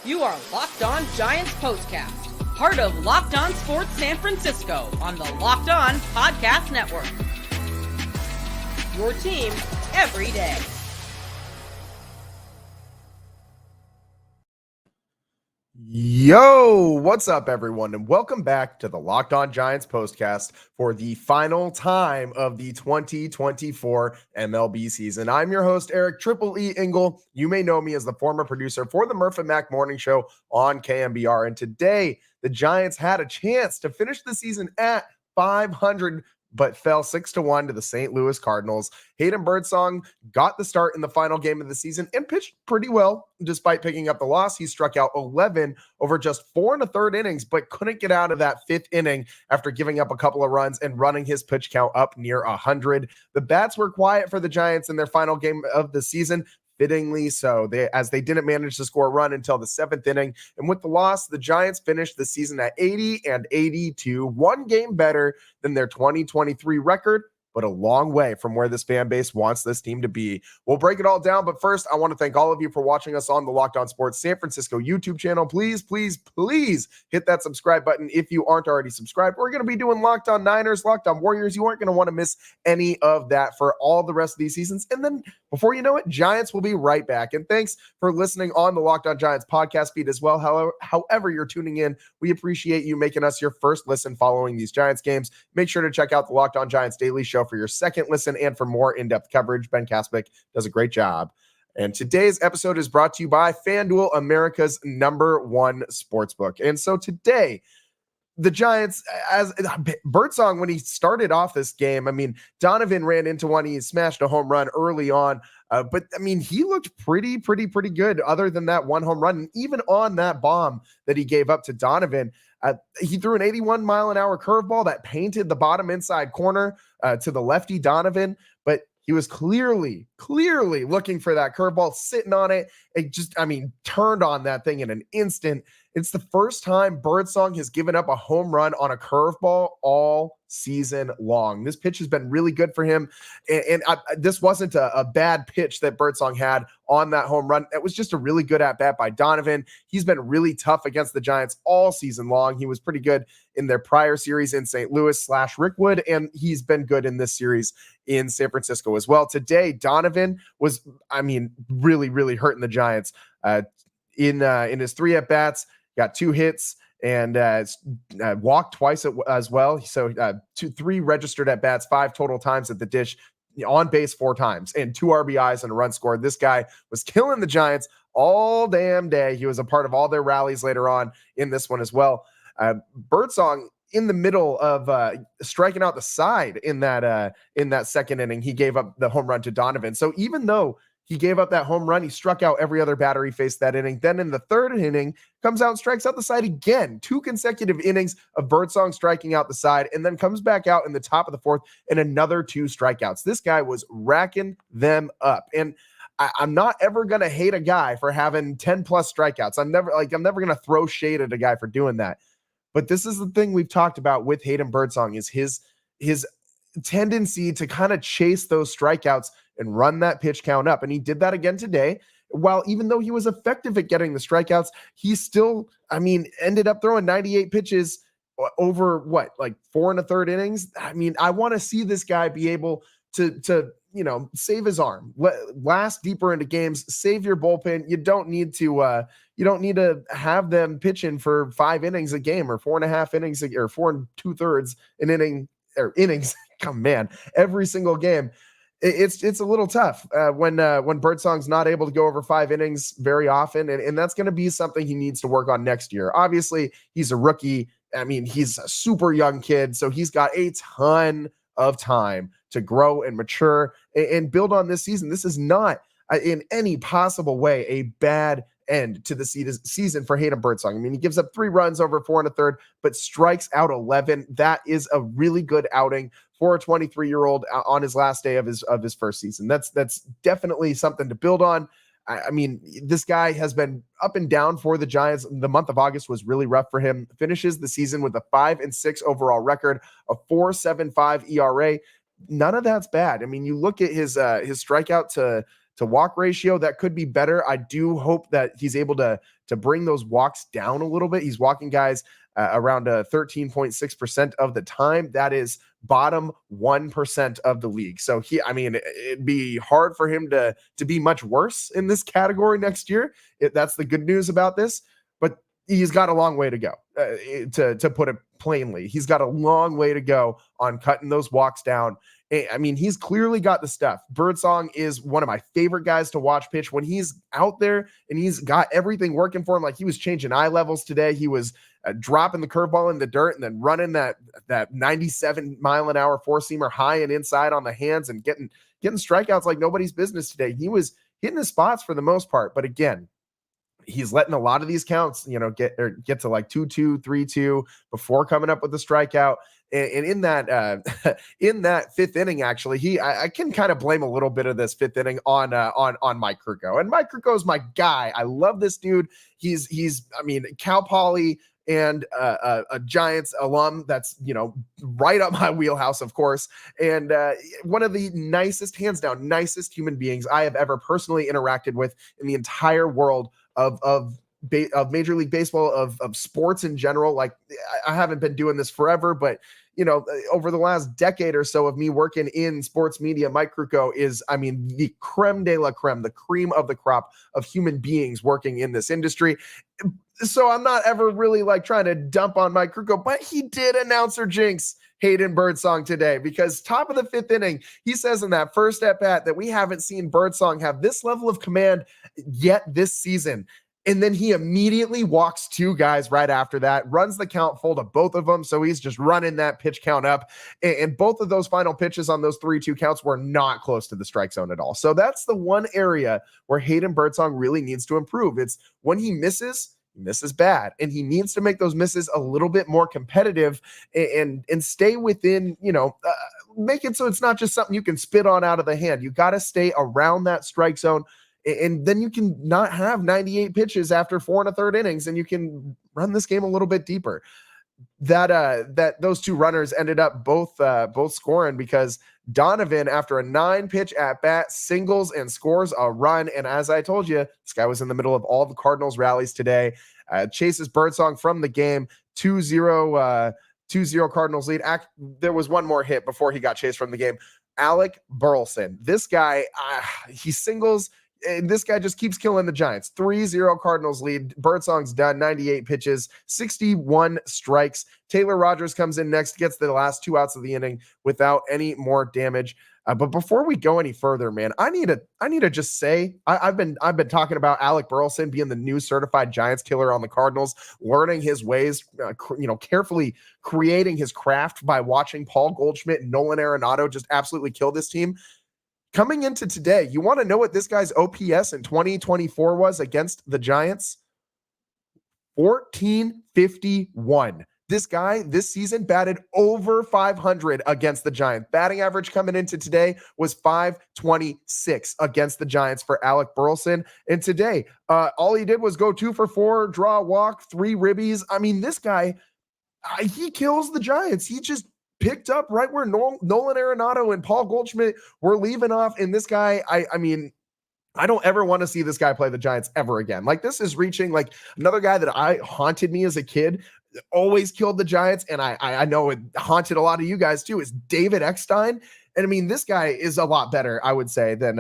You are Locked On Giants Postcast, part of Locked On Sports San Francisco on the Locked On Podcast Network. Your team every day. Yo, what's up, everyone, and welcome back to the Locked On Giants Postcast for the final time of the 2024 MLB season. I'm your host, Eric Triple E Engel. You may know me as the former producer for the Murph and Mac Morning Show on KMBR, and today the Giants had a chance to finish the season at 500, but fell 6-1 to the St. Louis Cardinals. Hayden Birdsong got the start in the final game of the season and pitched pretty well despite picking up the loss. He struck out 11 over just 4 1/3 innings, but couldn't get out of that 5th inning after giving up a couple of runs and running his pitch count up near 100. The bats were quiet for the Giants in their final game of the season. Fittingly so, as they didn't manage to score a run until the 7th inning. And with the loss, the Giants finished the season at 80-82, one game better than their 2023 record, but a long way from where this fan base wants this team to be. We'll break it all down, but first, I want to thank all of you for watching us on the Locked On Sports San Francisco YouTube channel. Please, please, please hit that subscribe button if you aren't already subscribed. We're going to be doing Locked On Niners, Locked On Warriors. You aren't going to want to miss any of that for all the rest of these seasons. And then before you know it, Giants will be right back. And thanks for listening on the Locked On Giants podcast feed as well. However you're tuning in, we appreciate you making us your first listen following these Giants games. Make sure to check out the Locked On Giants Daily Show for your second listen and for more in-depth coverage. Ben Kaspick does a great job. And today's episode is brought to you by FanDuel, America's #1 sportsbook. And so today, the Giants, as Birdsong, when he started off this game, I mean, Donovan ran into one. He smashed a home run early on. But I mean, he looked pretty good other than that one home run. And even on that bomb that he gave up to Donovan, he threw an 81-mile-an-hour curveball that painted the bottom inside corner to the lefty Donovan. But he was clearly looking for that curveball, sitting on it. It just, turned on that thing in an instant. It's the first time Birdsong has given up a home run on a curveball all season long. This pitch has been really good for him. And this wasn't a bad pitch that Birdsong had on that home run. It was just a really good at-bat by Donovan. He's been really tough against the Giants all season long. He was pretty good in their prior series in St. Louis / Rickwood, and he's been good in this series in San Francisco as well. Today, Donovan was, really hurting the Giants. In his 3 at-bats, got 2 hits and walked twice as well. So 3 registered at bats, 5 total times at the dish, on base 4 times, and 2 RBIs and a run scored. This guy was killing the Giants all damn day. He was a part of all their rallies later on in this one as well. Birdsong, in the middle of striking out the side in that 2nd inning, he gave up the home run to Donovan. So even though he gave up that home run, he struck out every other batter he faced that inning. Then in the 3rd inning, comes out and strikes out the side again. 2 consecutive innings of Birdsong striking out the side, and then comes back out in the top of the 4th and another 2 strikeouts. This guy was racking them up. And I'm not ever going to hate a guy for having 10 plus strikeouts. I'm never going to throw shade at a guy for doing that. But this is the thing we've talked about with Hayden Birdsong, is his tendency to kind of chase those strikeouts and run that pitch count up. And he did that again today. While even though he was effective at getting the strikeouts, he still, ended up throwing 98 pitches over 4 1/3 innings. I want to see this guy be able to save his arm, last deeper into games, save your bullpen. You don't need to have them pitching for 5 innings a game, or 4.5 innings, or 4 2/3 an inning, or innings. Come man, every single game. It's a little tough when Birdsong's not able to go over 5 innings very often, and that's going to be something he needs to work on next year. Obviously, he's a rookie. He's a super young kid, so he's got a ton of time to grow and mature and build on this season. This is not in any possible way a bad end to the season for Hayden Birdsong. He gives up 3 runs over 4 1/3, but strikes out 11. That is a really good outing for a 23-year-old on his last day of his first season. That's definitely something to build on. This guy has been up and down for the Giants. The month of August was really rough for him. Finishes the season with a 5-6 overall record, a 4.75 ERA. None of that's bad. You look at his strikeout walk ratio, that could be better. I do hope that he's able to bring those walks down a little bit. He's walking guys around 13.6% of the time. That is bottom 1% of the league. So it'd be hard for him to be much worse in this category next year. That's the good news about this, but he's got a long way to go. To put it plainly, he's got a long way to go on cutting those walks down. I mean, he's clearly got the stuff. Birdsong is one of my favorite guys to watch pitch when he's out there and he's got everything working for him. Like, he was changing eye levels today. He was dropping the curveball in the dirt and then running that 97 mile an hour four-seamer high and inside on the hands and getting strikeouts like nobody's business today. He was hitting his spots for the most part. But again, he's letting a lot of these counts, get to like 2-2, 3-2 before coming up with the strikeout. And in that fifth inning, actually, I can kind of blame a little bit of this fifth inning on Mike Krukow. And Mike Krukow is my guy. I love this dude. He's Cal Poly and a Giants alum. That's, right up my wheelhouse, of course. And one of the hands down, nicest human beings I have ever personally interacted with in the entire world of Major League Baseball, of sports in general. Like, I haven't been doing this forever, but over the last decade or so of me working in sports media, Mike Krukow is, the creme de la creme, the cream of the crop of human beings working in this industry. So I'm not ever really like trying to dump on Mike Krukow, but he did announcer jinx Hayden Birdsong today, because top of the fifth inning, he says in that first at bat that we haven't seen Birdsong have this level of command yet this season. And then he immediately walks two guys right after that, runs the count full to both of them. So he's just running that pitch count up. And both of those final pitches on those 3-2 counts were not close to the strike zone at all. So that's the one area where Hayden Birdsong really needs to improve. It's when he misses bad, and he needs to make those misses a little bit more competitive and stay within, make it so it's not just something you can spit on out of the hand. You got to stay around that strike zone. And then you can not have 98 pitches after 4 1/3 innings, and you can run this game a little bit deeper. That those two runners ended up both scoring because Donovan, after a 9-pitch at bat, singles and scores a run. And as I told you, this guy was in the middle of all the Cardinals rallies today. Chases Birdsong from the game, 2-0 Cardinals lead. There was one more hit before he got chased from the game. Alec Burleson, this guy, he singles. And this guy just keeps killing the Giants. 3-0 Cardinals lead. Birdsong's done, 98 pitches, 61 strikes. Taylor Rogers comes in next, gets the last 2 outs of the inning without any more damage. But before we go any further, man, I need to just say I've been talking about Alec Burleson being the new certified Giants killer on the Cardinals, learning his ways, carefully creating his craft by watching Paul Goldschmidt and Nolan Arenado just absolutely kill this team. Coming into today, you want to know what this guy's OPS in 2024 was against the Giants? 1451. This guy this season batted over 500 against the Giants. Batting average coming into today was 526 against the Giants for Alec Burleson. And today, all he did was go 2 for 4, draw a walk, 3 ribbies. This guy, he kills the Giants. He just picked up right where Nolan Arenado and Paul Goldschmidt were leaving off. And this guy, I don't ever want to see this guy play the Giants ever again. Like, this is reaching like another guy that haunted me as a kid, always killed the Giants. And I know it haunted a lot of you guys too, is David Eckstein. And this guy is a lot better, I would say, than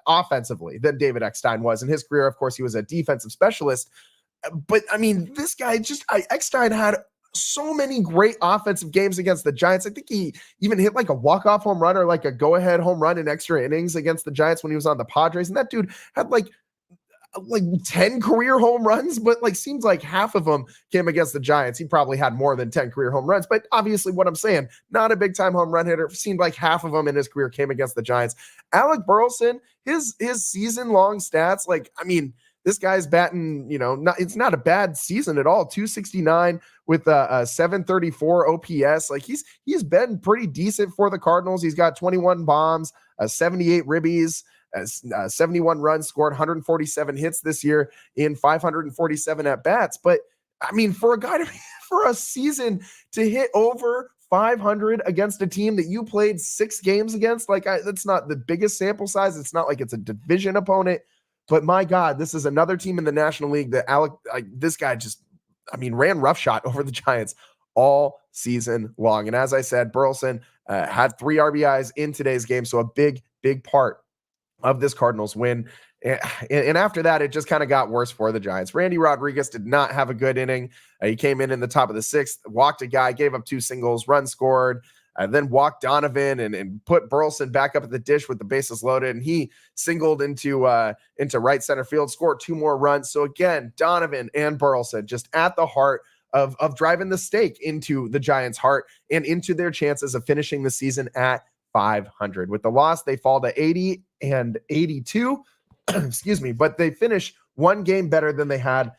offensively than David Eckstein was in his career. Of course, he was a defensive specialist, but this guy Eckstein had so many great offensive games against the Giants. I think he even hit like a walk-off home run or like a go-ahead home run in extra innings against the Giants when he was on the Padres. And that dude had like 10 career home runs, but seems like half of them came against the Giants. He probably had more than 10 career home runs, but obviously what I'm saying, not a big time home run hitter. Seemed like half of them in his career came against the Giants. Alec Burleson, his season long stats, this guy's batting, it's not a bad season at all. 269 with a 734 OPS. He's been pretty decent for the Cardinals. He's got 21 bombs, 78 ribbies, 71 runs, scored 147 hits this year in 547 at bats. But for a guy for a season to hit over 500 against a team that you played 6 games against. Like, that's not the biggest sample size. It's not like it's a division opponent, but my God, this is another team in the National League that this guy just, ran roughshod over the Giants all season long. And as I said, Burleson had 3 RBIs in today's game. So a big, big part of this Cardinals win. And after that, it just kind of got worse for the Giants. Randy Rodriguez did not have a good inning. He came in the top of the 6th, walked a guy, gave up 2 singles, run scored, then walked Donovan and put Burleson back up at the dish with the bases loaded. And he singled into right center field, scored 2 more runs. So again, Donovan and Burleson just at the heart of driving the stake into the Giants' heart and into their chances of finishing the season at 500. With the loss, they fall to 80 and 82. Excuse me, but they finish 1 game better than they had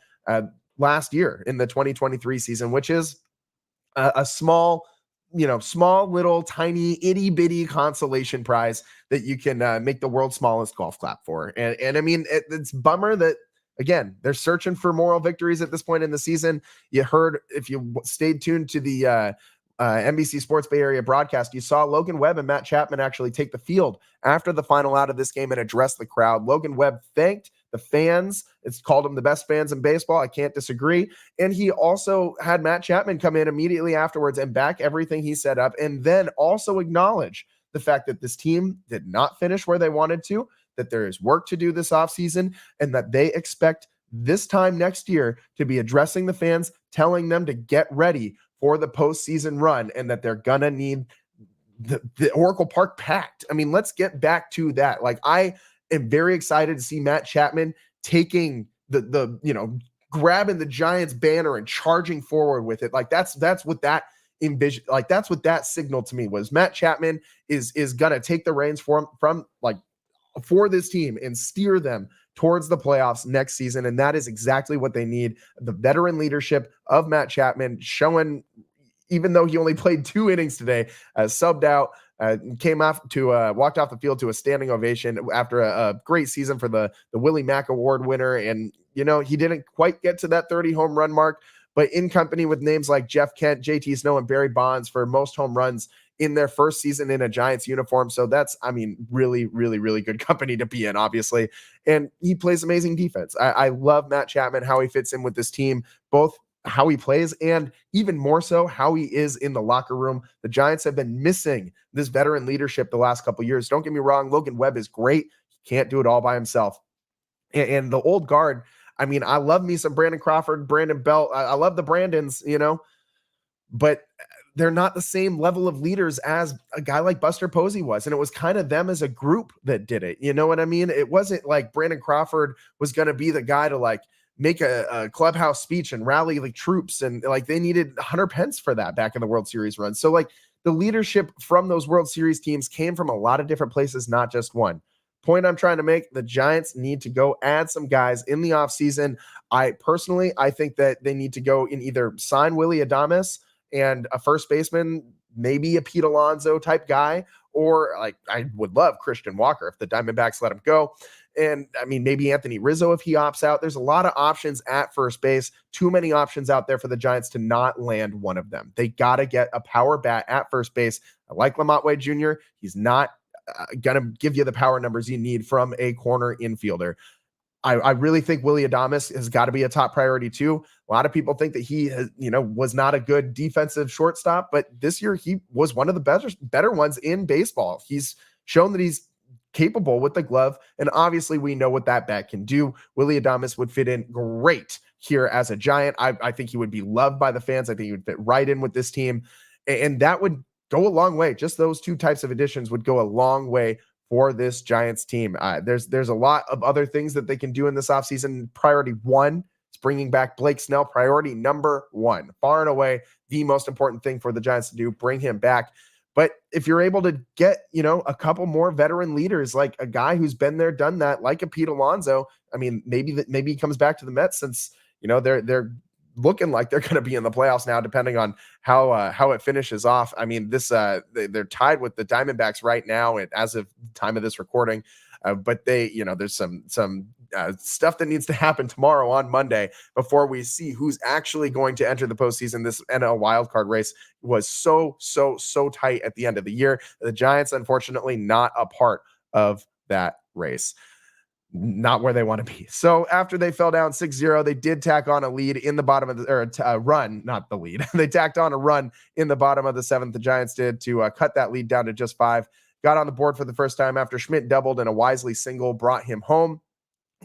last year in the 2023 season, which is a small little tiny itty bitty consolation prize that you can make the world's smallest golf clap for. And it's bummer that, again, they're searching for moral victories at this point in the season. You heard, if you stayed tuned to the NBC Sports Bay Area broadcast, you saw Logan Webb and Matt Chapman actually take the field after the final out of this game and address the crowd. Logan Webb thanked the fans. It's called them the best fans in baseball. I can't disagree. And he also had Matt Chapman come in immediately afterwards and back everything he set up, and then also acknowledge the fact that this team did not finish where they wanted to, that there is work to do this offseason, and that they expect this time next year to be addressing the fans, telling them to get ready for the postseason run, and that they're gonna need the Oracle Park packed. Let's get back to that. Like, I am very excited to see Matt Chapman taking grabbing the Giants banner and charging forward with it. Like, that's what that envision. Like, that's what that signal to me was. Matt Chapman is gonna take the reins for this team and steer them towards the playoffs next season. And that is exactly what they need. The veteran leadership of Matt Chapman showing, even though he only played 2 innings today, subbed out, walked off the field to a standing ovation after a great season for the Willie Mack Award winner. And, he didn't quite get to that 30 home run mark, but in company with names like Jeff Kent, JT Snow, and Barry Bonds for most home runs in their first season in a Giants uniform. So that's, really, really, really good company to be in, obviously. And he plays amazing defense. I love Matt Chapman, how he fits in with this team, both how he plays and even more so how he is in the locker room. The Giants have been missing this veteran leadership the last couple of years. Don't get me wrong. Logan Webb is great. He can't do it all by himself. And the old guard, I love me some Brandon Crawford, Brandon Belt. I love the Brandons, but they're not the same level of leaders as a guy like Buster Posey was. And it was kind of them as a group that did it. You know what I mean? It wasn't like Brandon Crawford was going to be the guy to make a clubhouse speech and rally troops. And they needed Hunter Pence for that back in the World Series run. So the leadership from those World Series teams came from a lot of different places, not just one. Point I'm trying to make, the Giants need to go add some guys in the offseason. I think that they need to go and either sign Willie Adames and a first baseman, maybe a Pete Alonso type guy, or I would love Christian Walker if the Diamondbacks let him go. And maybe Anthony Rizzo if he opts out. There's a lot of options at first base. Too many options out there for the Giants to not land one of them. They got to get a power bat at first base. I like Lamont Wade Jr. He's not going to give you the power numbers you need from a corner infielder. I really think Willie Adames has got to be a top priority too. A lot of people think that he has, was not a good defensive shortstop, but this year he was one of the better ones in baseball. He's shown that he's capable with the glove, and obviously we know what that bat can do. Willie Adames would fit in great here as a Giant. I think he would be loved by the fans. I think he would fit right in with this team, and that would go a long way. Just those 2 types of additions would go a long way for this Giants team. There's a lot of other things that they can do in this offseason. Priority 1 is bringing back Blake Snell. Priority number 1, far and away the most important thing for the Giants to do, bring him back. But if you're able to get, a couple more veteran leaders, like a guy who's been there, done that, like a Pete Alonso, maybe he comes back to the Mets, since, they're looking like they're going to be in the playoffs now, depending on how it finishes off. They're tied with the Diamondbacks right now, and as of the time of this recording, but they, there's some stuff that needs to happen tomorrow on Monday before we see who's actually going to enter the postseason. This NL wildcard race was so tight at the end of the year. The Giants, unfortunately, not a part of that race. Not where they want to be. So after they fell down 6-0, they did tack on a lead in the bottom of the run, not the lead. They tacked on a run in the bottom of the seventh. The Giants did to cut that lead down to just 5. Got on the board for the first time after Schmidt doubled and a Wisely single brought him home.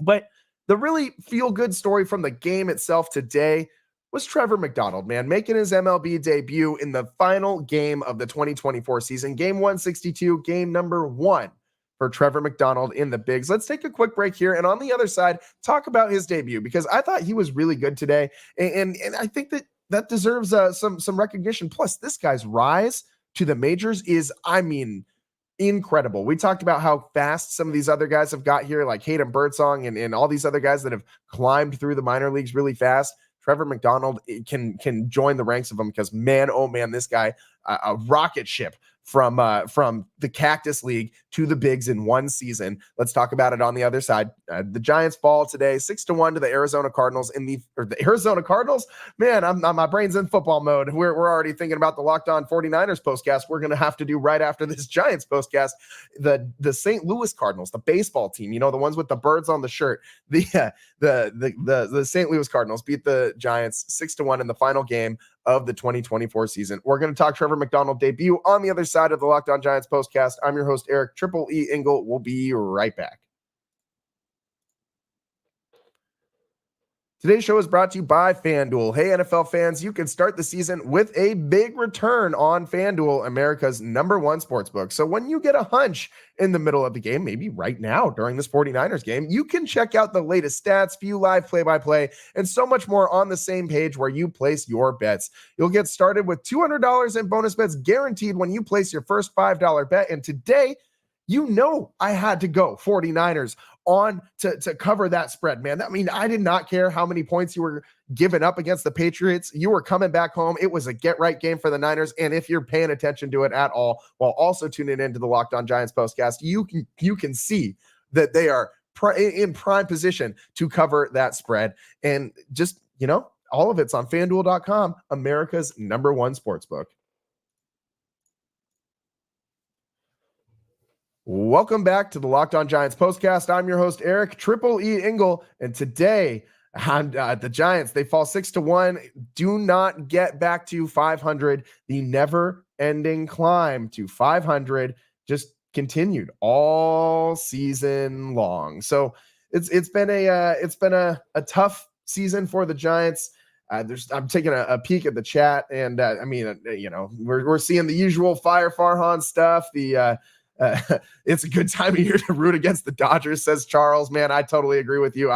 But the really feel-good story from the game itself today was Trevor McDonald, man, making his MLB debut in the final game of the 2024 season. Game 162, game number 1 for Trevor McDonald in the bigs. Let's take a quick break here, and on the other side, talk about his debut, because I thought he was really good today, and I think that deserves some recognition. Plus, this guy's rise to the majors is, incredible. We talked about how fast some of these other guys have got here, like Hayden Birdsong and all these other guys that have climbed through the minor leagues really fast. Trevor McDonald can join the ranks of them because, man, oh man, this guy, a rocket ship from the Cactus League to the bigs in one season. Let's talk about it on the other side. The Giants fall today 6-1 to the Arizona Cardinals the Arizona Cardinals. Man, my brain's in football mode. We're already thinking about the Locked On 49ers postcast we're going to have to do right after this Giants postcast. The St. Louis Cardinals, the baseball team, the ones with the birds on the shirt. The St. Louis Cardinals beat the Giants 6-1 in the final game of the 2024 season. We're going to talk Trevor McDonald debut on the other side of the Locked On Giants postcast. I'm your host, Eric Triple E Engel. We'll be right back. Today's show is brought to you by FanDuel. Hey, NFL fans, you can start the season with a big return on FanDuel, America's #1 sportsbook. So when you get a hunch in the middle of the game, maybe right now during this 49ers game, you can check out the latest stats, view live play-by-play, and so much more on the same page where you place your bets. You'll get started with $200 in bonus bets guaranteed when you place your first $5 bet. And today, I had to go 49ers on to cover that spread, man. I did not care how many points you were giving up against the Patriots. You were coming back home. It was a get-right game for the Niners, and if you're paying attention to it at all, while also tuning into the Locked On Giants postcast, you can see that they are in prime position to cover that spread. And just, all of it's on FanDuel.com, America's #1 sportsbook. Welcome back to the Locked On Giants postcast. I'm your host, Eric Triple E Engel, and today the Giants, they fall 6-1, do not get back to 500. The never-ending climb to 500 just continued all season long. So it's been a tough season for the Giants. I'm taking a peek at the chat, and we're seeing the usual Fire Farhan stuff. It's a good time of year to root against the Dodgers, says Charles. Man, I totally agree with you.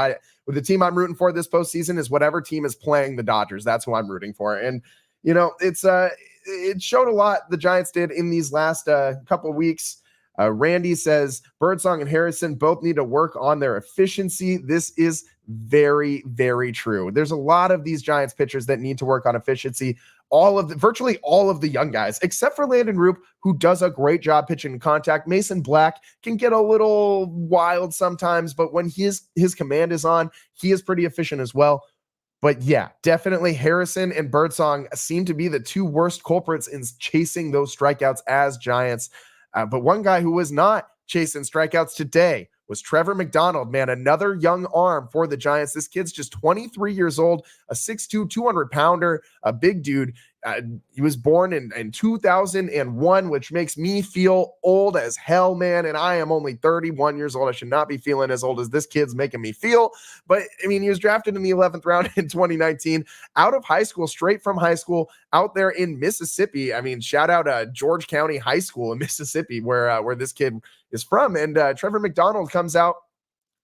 With the team I'm rooting for this postseason is whatever team is playing the Dodgers. That's who I'm rooting for. And, it showed a lot the Giants did in these last couple of weeks. Randy says Birdsong and Harrison both need to work on their efficiency. This is very, very true. There's a lot of these Giants pitchers that need to work on efficiency. Virtually all of the young guys, except for Landon Roop, who does a great job pitching in contact. Mason Black can get a little wild sometimes, but when his command is on, he is pretty efficient as well. But yeah, definitely Harrison and Birdsong seem to be the two worst culprits in chasing those strikeouts as Giants. But one guy who was not chasing strikeouts today was Trevor McDonald, man, another young arm for the Giants. This kid's just 23 years old, a 6'2", 200-pounder, a big dude. He was born in 2001, which makes me feel old as hell, man, and I am only 31 years old. I should not be feeling as old as this kid's making me feel, but, he was drafted in the 11th round in 2019, out of high school, straight from high school, out there in Mississippi. Shout out George County High School in Mississippi, where this kid is from, and Trevor McDonald comes out,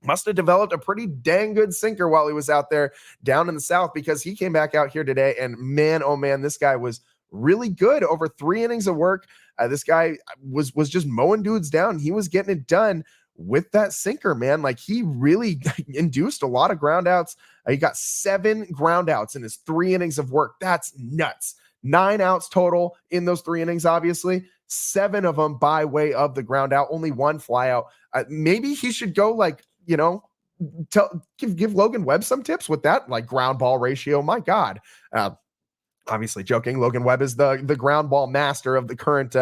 must have developed a pretty dang good sinker while he was out there down in the South, because he came back out here today, and man, oh man, this guy was really good. Over 3 innings of work. This guy was just mowing dudes down. He was getting it done with that sinker, man. Like, he really induced a lot of ground outs. He got 7 ground outs in his 3 innings of work. That's nuts. 9 outs total in those 3 innings, obviously. 7 of them by way of the ground out, only 1 fly out. Maybe he should go give Logan Webb some tips with that, like ground ball ratio. My God. Obviously joking. Logan Webb is the ground ball master of the current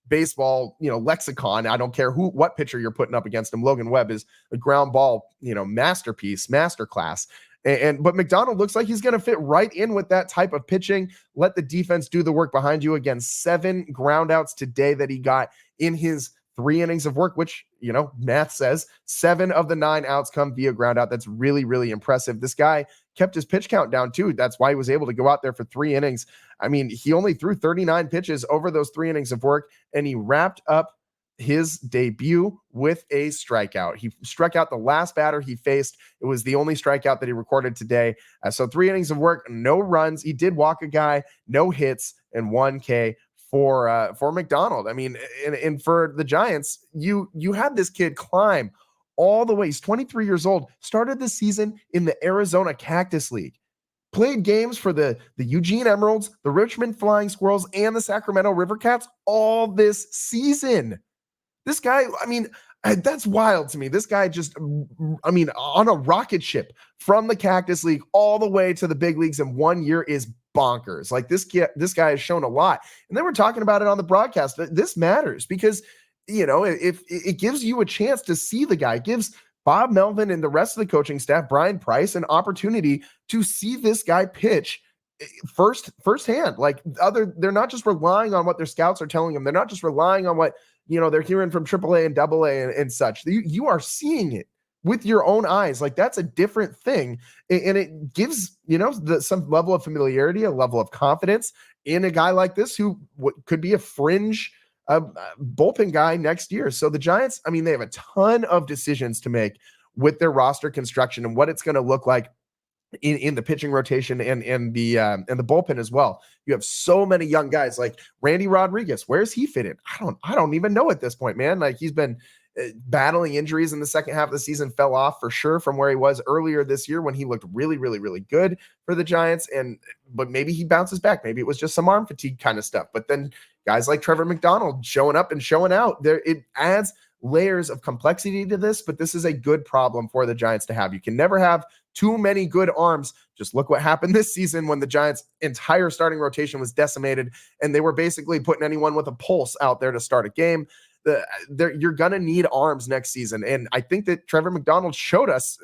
baseball, lexicon. I don't care what pitcher you're putting up against him. Logan Webb is a ground ball, masterpiece, masterclass. But McDonald looks like he's going to fit right in with that type of pitching. Let the defense do the work behind you. Again, 7 groundouts today that he got in his 3 innings of work, which, math says 7 of the 9 outs come via ground out. That's really, really impressive. This guy kept his pitch count down too. That's why he was able to go out there for 3 innings. I mean, he only threw 39 pitches over those 3 innings of work, and he wrapped up his debut with a strikeout. He struck out the last batter he faced. It was the only strikeout that he recorded today. So 3 innings of work, no runs. He did walk a guy, no hits, and 1 K for McDonald. I mean, and for the Giants, you had this kid climb all the way. He's 23 years old, started the season in the Arizona Cactus League, played games for the Eugene Emeralds, the Richmond Flying Squirrels, and the Sacramento River Cats all this season. This guy, I mean, that's wild to me. This guy just, on a rocket ship from the Cactus League all the way to the big leagues in 1 year is bonkers. Like this guy has shown a lot. And then we're talking about it on the broadcast. This matters because, if it gives you a chance to see the guy, it gives Bob Melvin and the rest of the coaching staff, Brian Price, an opportunity to see this guy pitch firsthand. Like they're not just relying on what their scouts are telling them. They're not just relying on what, they're hearing from AAA and AA and such. You are seeing it with your own eyes. Like that's a different thing. And it gives, some level of familiarity, a level of confidence in a guy like this who could be a fringe bullpen guy next year. So the Giants, they have a ton of decisions to make with their roster construction and what it's going to look like in the pitching rotation and the bullpen as well. You have so many young guys like Randy Rodriguez. Where's he fit in? I don't even know at this point, man. Like he's been battling injuries in the second half of the season, fell off for sure from where he was earlier this year when he looked really, really, really good for the Giants. But maybe he bounces back. Maybe it was just some arm fatigue kind of stuff. But then guys like Trevor McDonald showing up and showing out there, it adds layers of complexity to this, but this is a good problem for the Giants to have. You can never have too many good arms. Just look what happened this season when the Giants' entire starting rotation was decimated and they were basically putting anyone with a pulse out there to start a game. You're going to need arms next season. And I think that Trevor McDonald showed us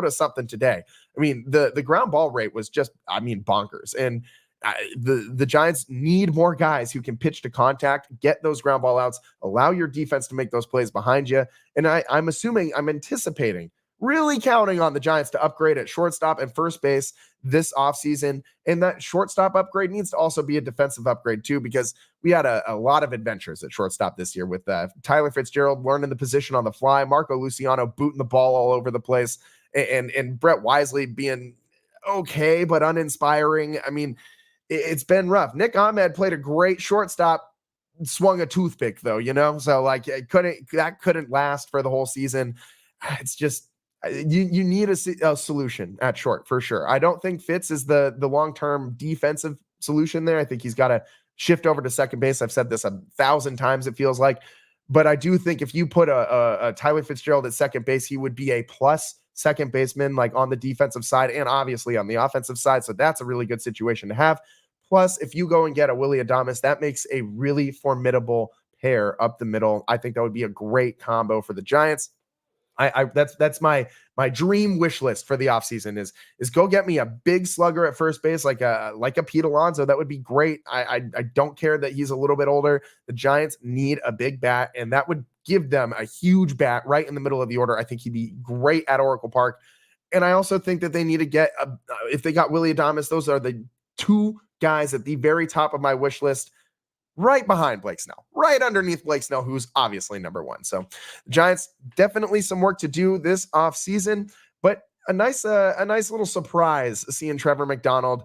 something today. The ground ball rate was just, bonkers. And the Giants need more guys who can pitch to contact, get those ground ball outs, allow your defense to make those plays behind you. And I'm anticipating, really counting on the Giants to upgrade at shortstop and first base this offseason. And that shortstop upgrade needs to also be a defensive upgrade too, because we had a lot of adventures at shortstop this year with Tyler Fitzgerald learning the position on the fly, Marco Luciano booting the ball all over the place, and Brett Wisely being okay, but uninspiring. It's been rough. Nick Ahmed played a great shortstop, swung a toothpick though, so like that couldn't last for the whole season. It's just, you need a solution at short for sure. I don't think Fitz is the long-term defensive solution there. I think he's got to shift over to second base. I've said this 1,000 times, it feels like, but I do think if you put a Tyler Fitzgerald at second base, he would be a plus second baseman, like on the defensive side and obviously on the offensive side. So that's a really good situation to have. Plus, if you go and get a Willy Adames, that makes a really formidable pair up the middle. I think that would be a great combo for the Giants. That's my dream wish list for the offseason is go get me a big slugger at first base, like a Pete Alonso. That would be great. I don't care that he's a little bit older. The Giants need a big bat, and that would give them a huge bat right in the middle of the order. I think he'd be great at Oracle Park. And I also think that they need to get, if they got Willy Adames, those are the 2 guys at the very top of my wish list, right behind Blake Snell, right underneath Blake Snell, who's obviously number 1. So the Giants, definitely some work to do this offseason, but a nice little surprise seeing Trevor McDonald,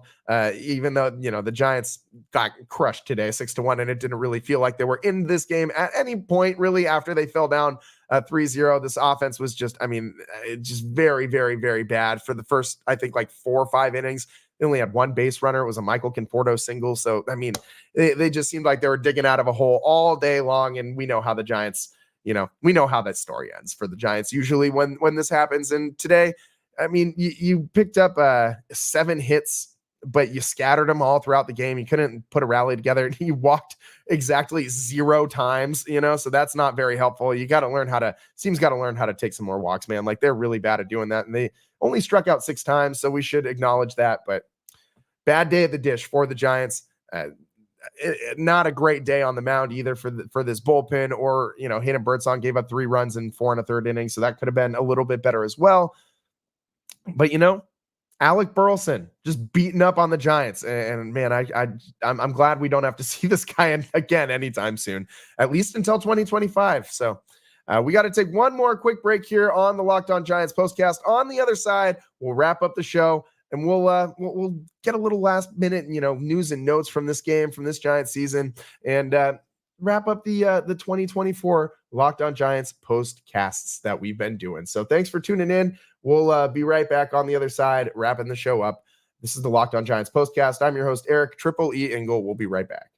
even though, the Giants got crushed today 6-1, and it didn't really feel like they were in this game at any point really after they fell down 3-0. This offense was just, just very, very, very bad for the first, I think, like 4 or 5 innings. They only had 1 base runner. It was a Michael Conforto single. So, they just seemed like they were digging out of a hole all day long. And we know how the Giants we know how that story ends for the Giants usually when this happens. And today, I mean, you picked up 7 hits, but you scattered them all throughout the game. You couldn't put a rally together. You walked exactly 0 times, so that's not very helpful. You got to learn how to take some more walks, man. Like, they're really bad at doing that. And they only struck out 6 times. So we should acknowledge that, but bad day at the dish for the Giants. Not a great day on the mound either for this bullpen, or, Hayden Birdsong gave up 3 runs in 4 1/3 innings. So that could have been a little bit better as well. But, Alec Burleson just beating up on the Giants. And man, I'm glad we don't have to see this guy again anytime soon, at least until 2025. So we got to take one more quick break here on the Locked On Giants postcast. On the other side, we'll wrap up the show, and we'll get a little last minute, news and notes from this game, from this Giants season, and wrap up the 2024 Locked On Giants postcasts that we've been doing. So thanks for tuning in. We'll be right back on the other side, wrapping the show up. This is the Locked On Giants postcast. I'm your host, Eric Triple E Engel. We'll be right back.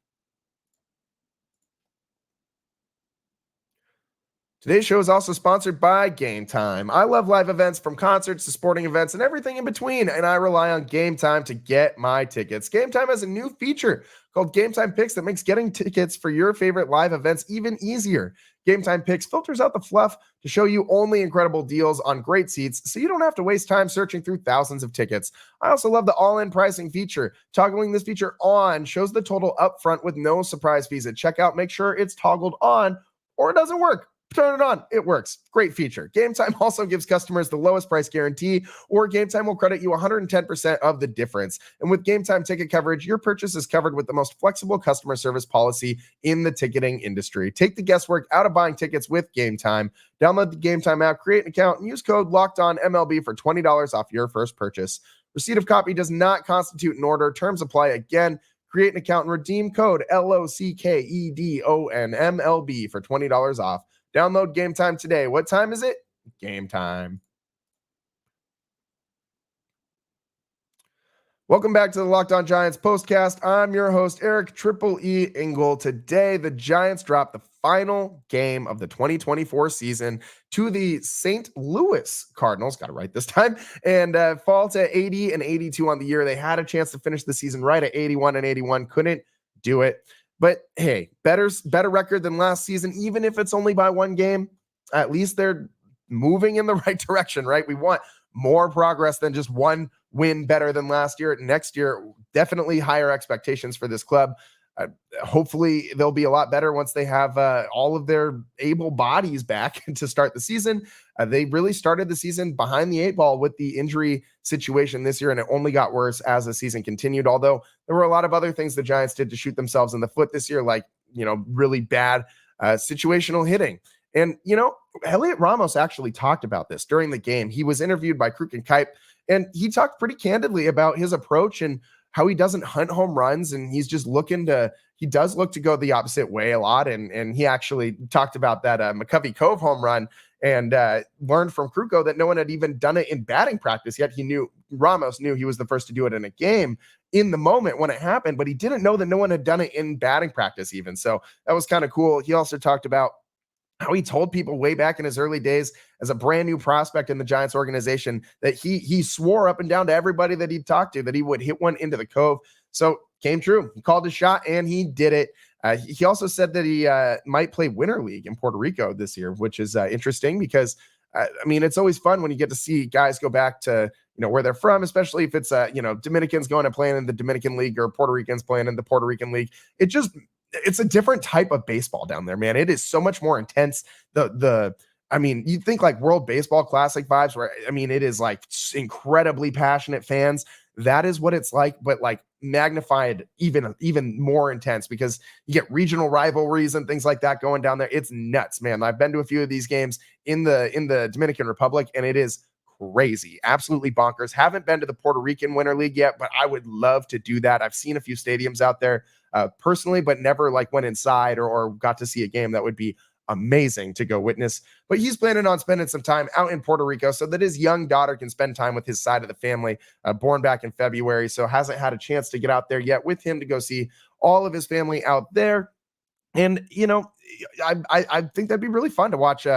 Today's show is also sponsored by Game Time. I love live events, from concerts to sporting events and everything in between, and I rely on Game Time to get my tickets. Game Time has a new feature called Game Time Picks that makes getting tickets for your favorite live events even easier. Game Time Picks filters out the fluff to show you only incredible deals on great seats, so you don't have to waste time searching through thousands of tickets. I also love the all-in pricing feature. Toggling this feature on shows the total upfront with no surprise fees at checkout. Make sure it's toggled on, or it doesn't work. Turn it on. It works. Great feature. Game Time also gives customers the lowest price guarantee, or Game Time will credit you 110% of the difference. And with Game Time ticket coverage, your purchase is covered with the most flexible customer service policy in the ticketing industry. Take the guesswork out of buying tickets with Game Time. Download the Game Time app, create an account, and use code LOCKEDONMLB for $20 off your first purchase. Receipt of copy does not constitute an order. Terms apply. Again, create an account and redeem code LOCKEDONMLB for $20 off. Download Game Time today. What time is it? Game time. Welcome back to the Locked On Giants postcast. I'm your host, Eric Triple E Engel. Today, the Giants dropped the final game of the 2024 season to the St. Louis Cardinals. Got it right this time. And fall to 80-82 on the year. They had a chance to finish the season right at 81-81. Couldn't do it. But hey, better record than last season, even if it's only by 1 game. At least they're moving in the right direction, right? We want more progress than just 1 win better than last year. Next year, definitely higher expectations for this club. Hopefully, they'll be a lot better once they have all of their able bodies back to start the season. They really started the season behind the 8 ball with the injury situation this year, and it only got worse as the season continued, although there were a lot of other things the Giants did to shoot themselves in the foot this year, like, really bad situational hitting. And, Elliot Ramos actually talked about this during the game. He was interviewed by Kruk and Kipe, and he talked pretty candidly about his approach and how he doesn't hunt home runs, and he's just he does look to go the opposite way a lot. And he actually talked about that McCovey Cove home run and learned from Kruko that no one had even done it in batting practice yet. Ramos knew he was the first to do it in a game in the moment when it happened, but he didn't know that no one had done it in batting practice even. So that was kind of cool. He also talked about how he told people way back in his early days as a brand new prospect in the Giants organization that he swore up and down to everybody that he'd talked to that he would hit one into the cove. So came true. He called his shot and he did it. He also said that he might play Winter League in Puerto Rico this year, which is interesting because it's always fun when you get to see guys go back to, where they're from, especially if it's, Dominicans going and playing in the Dominican League or Puerto Ricans playing in the Puerto Rican League. It's a different type of baseball down there, man. It is so much more intense. You think like World Baseball Classic vibes where, it is like incredibly passionate fans. That is what it's like, but like magnified even more intense because you get regional rivalries and things like that going down there. It's nuts, man. I've been to a few of these games in the Dominican Republic, and it is crazy, absolutely bonkers. Haven't been to the Puerto Rican Winter League yet, but I would love to do that. I've seen a few stadiums out there personally, but never like went inside or got to see a game. That would be amazing to go witness. But he's planning on spending some time out in Puerto Rico so that his young daughter can spend time with his side of the family, born back in February. So hasn't had a chance to get out there yet with him to go see all of his family out there. And, I think that'd be really fun to watch,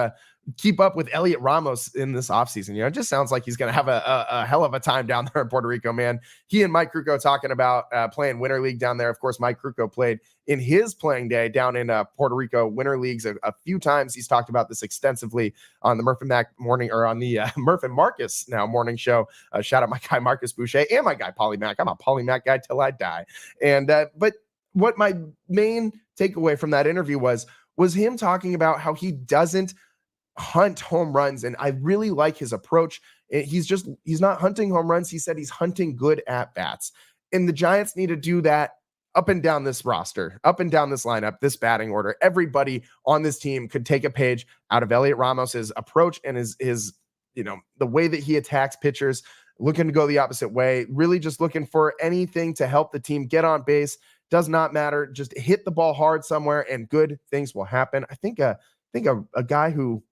keep up with Elliot Ramos in this offseason. It just sounds like he's going to have a hell of a time down there in Puerto Rico, man. He and Mike Krukow talking about playing Winter League down there. Of course, Mike Krukow played in his playing day down in Puerto Rico Winter Leagues a few times. He's talked about this extensively on the Murph and Mac morning, or on the Murph and Marcus now morning show. Shout out my guy Marcus Boucher and my guy Polly Mac. I'm a Polly Mac guy till I die. And but what my main takeaway from that interview was him talking about how he doesn't hunt home runs. And I really like his approach. He's not hunting home runs. He said he's hunting good at bats. And the Giants need to do that up and down this roster, up and down this lineup, this batting order. Everybody on this team could take a page out of Elliot Ramos's approach and his the way that he attacks pitchers, looking to go the opposite way, really just looking for anything to help the team get on base. Does not matter. Just hit the ball hard somewhere and good things will happen. I think a guy who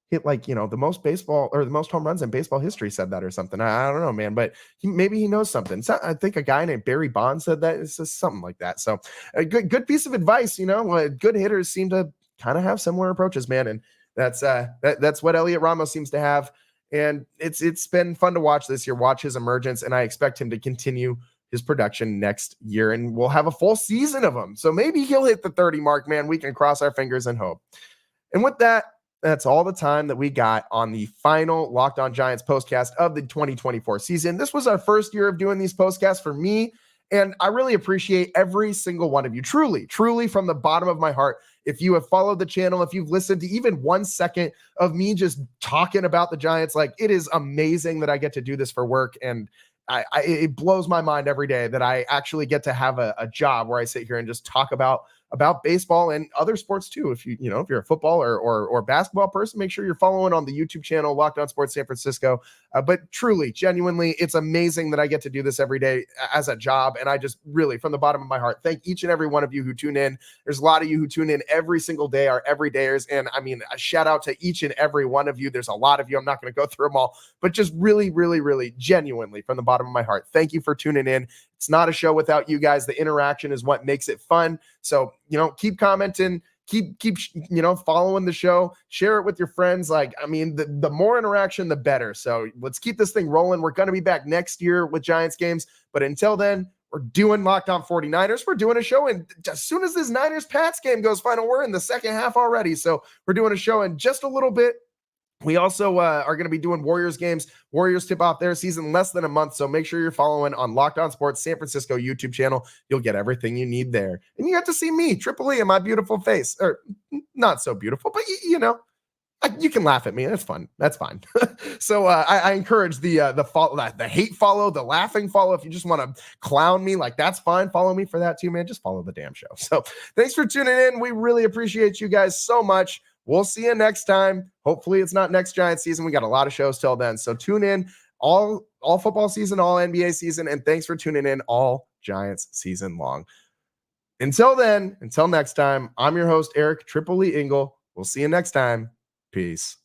hit the most baseball or the most home runs in baseball history said that or something. I don't know, man, but maybe he knows something. So I think a guy named Barry Bonds said that. It's just something like that. So a good piece of advice. Good hitters seem to kind of have similar approaches, man. And that's what Elliot Ramos seems to have. And it's been fun to watch this year, watch his emergence. And I expect him to continue his production next year, and we'll have a full season of him. So maybe he'll hit the 30 mark, man. We can cross our fingers and hope. And with that, that's all the time that we got on the final Locked On Giants postcast of the 2024 season. This was our first year of doing these postcasts for me, and I really appreciate every single one of you. Truly, truly from the bottom of my heart. If you have followed the channel, if you've listened to even 1 second of me just talking about the Giants, it is amazing that I get to do this for work. And it blows my mind every day that I actually get to have a job where I sit here and just talk about baseball and other sports too. If if you're a football or basketball person, make sure you're following on the YouTube channel, Locked On Sports San Francisco. But truly, genuinely, it's amazing that I get to do this every day as a job. And I just really, from the bottom of my heart, thank each and every one of you who tune in. There's a lot of you who tune in every single day, our everydayers. And I mean, a shout out to each and every one of you. There's a lot of you. I'm not going to go through them all, but just really, really, really genuinely from the bottom of my heart, thank you for tuning in. It's not a show without you guys. The interaction is what makes it fun. So, keep commenting, keep following the show, share it with your friends. The more interaction, the better. So let's keep this thing rolling. We're going to be back next year with Giants games. But until then, we're doing Locked On 49ers. We're doing a show. And as soon as this Niners-Pats game goes final, we're in the second half already. So we're doing a show in just a little bit. We also are going to be doing Warriors games. Warriors tip off their season less than a month. So make sure you're following on Locked On Sports San Francisco YouTube channel. You'll get everything you need there. And you get to see me, Triple E, and my beautiful face. Or not so beautiful, but you can laugh at me. That's fun. That's fine. So I encourage the hate follow, the laughing follow. If you just want to clown me, that's fine. Follow me for that too, man. Just follow the damn show. So thanks for tuning in. We really appreciate you guys so much. We'll see you next time. Hopefully it's not next Giants season. We got a lot of shows till then. So tune in all football season, all NBA season, and thanks for tuning in all Giants season long. Until then, until next time, I'm your host, Eric Triple E Engel. We'll see you next time. Peace.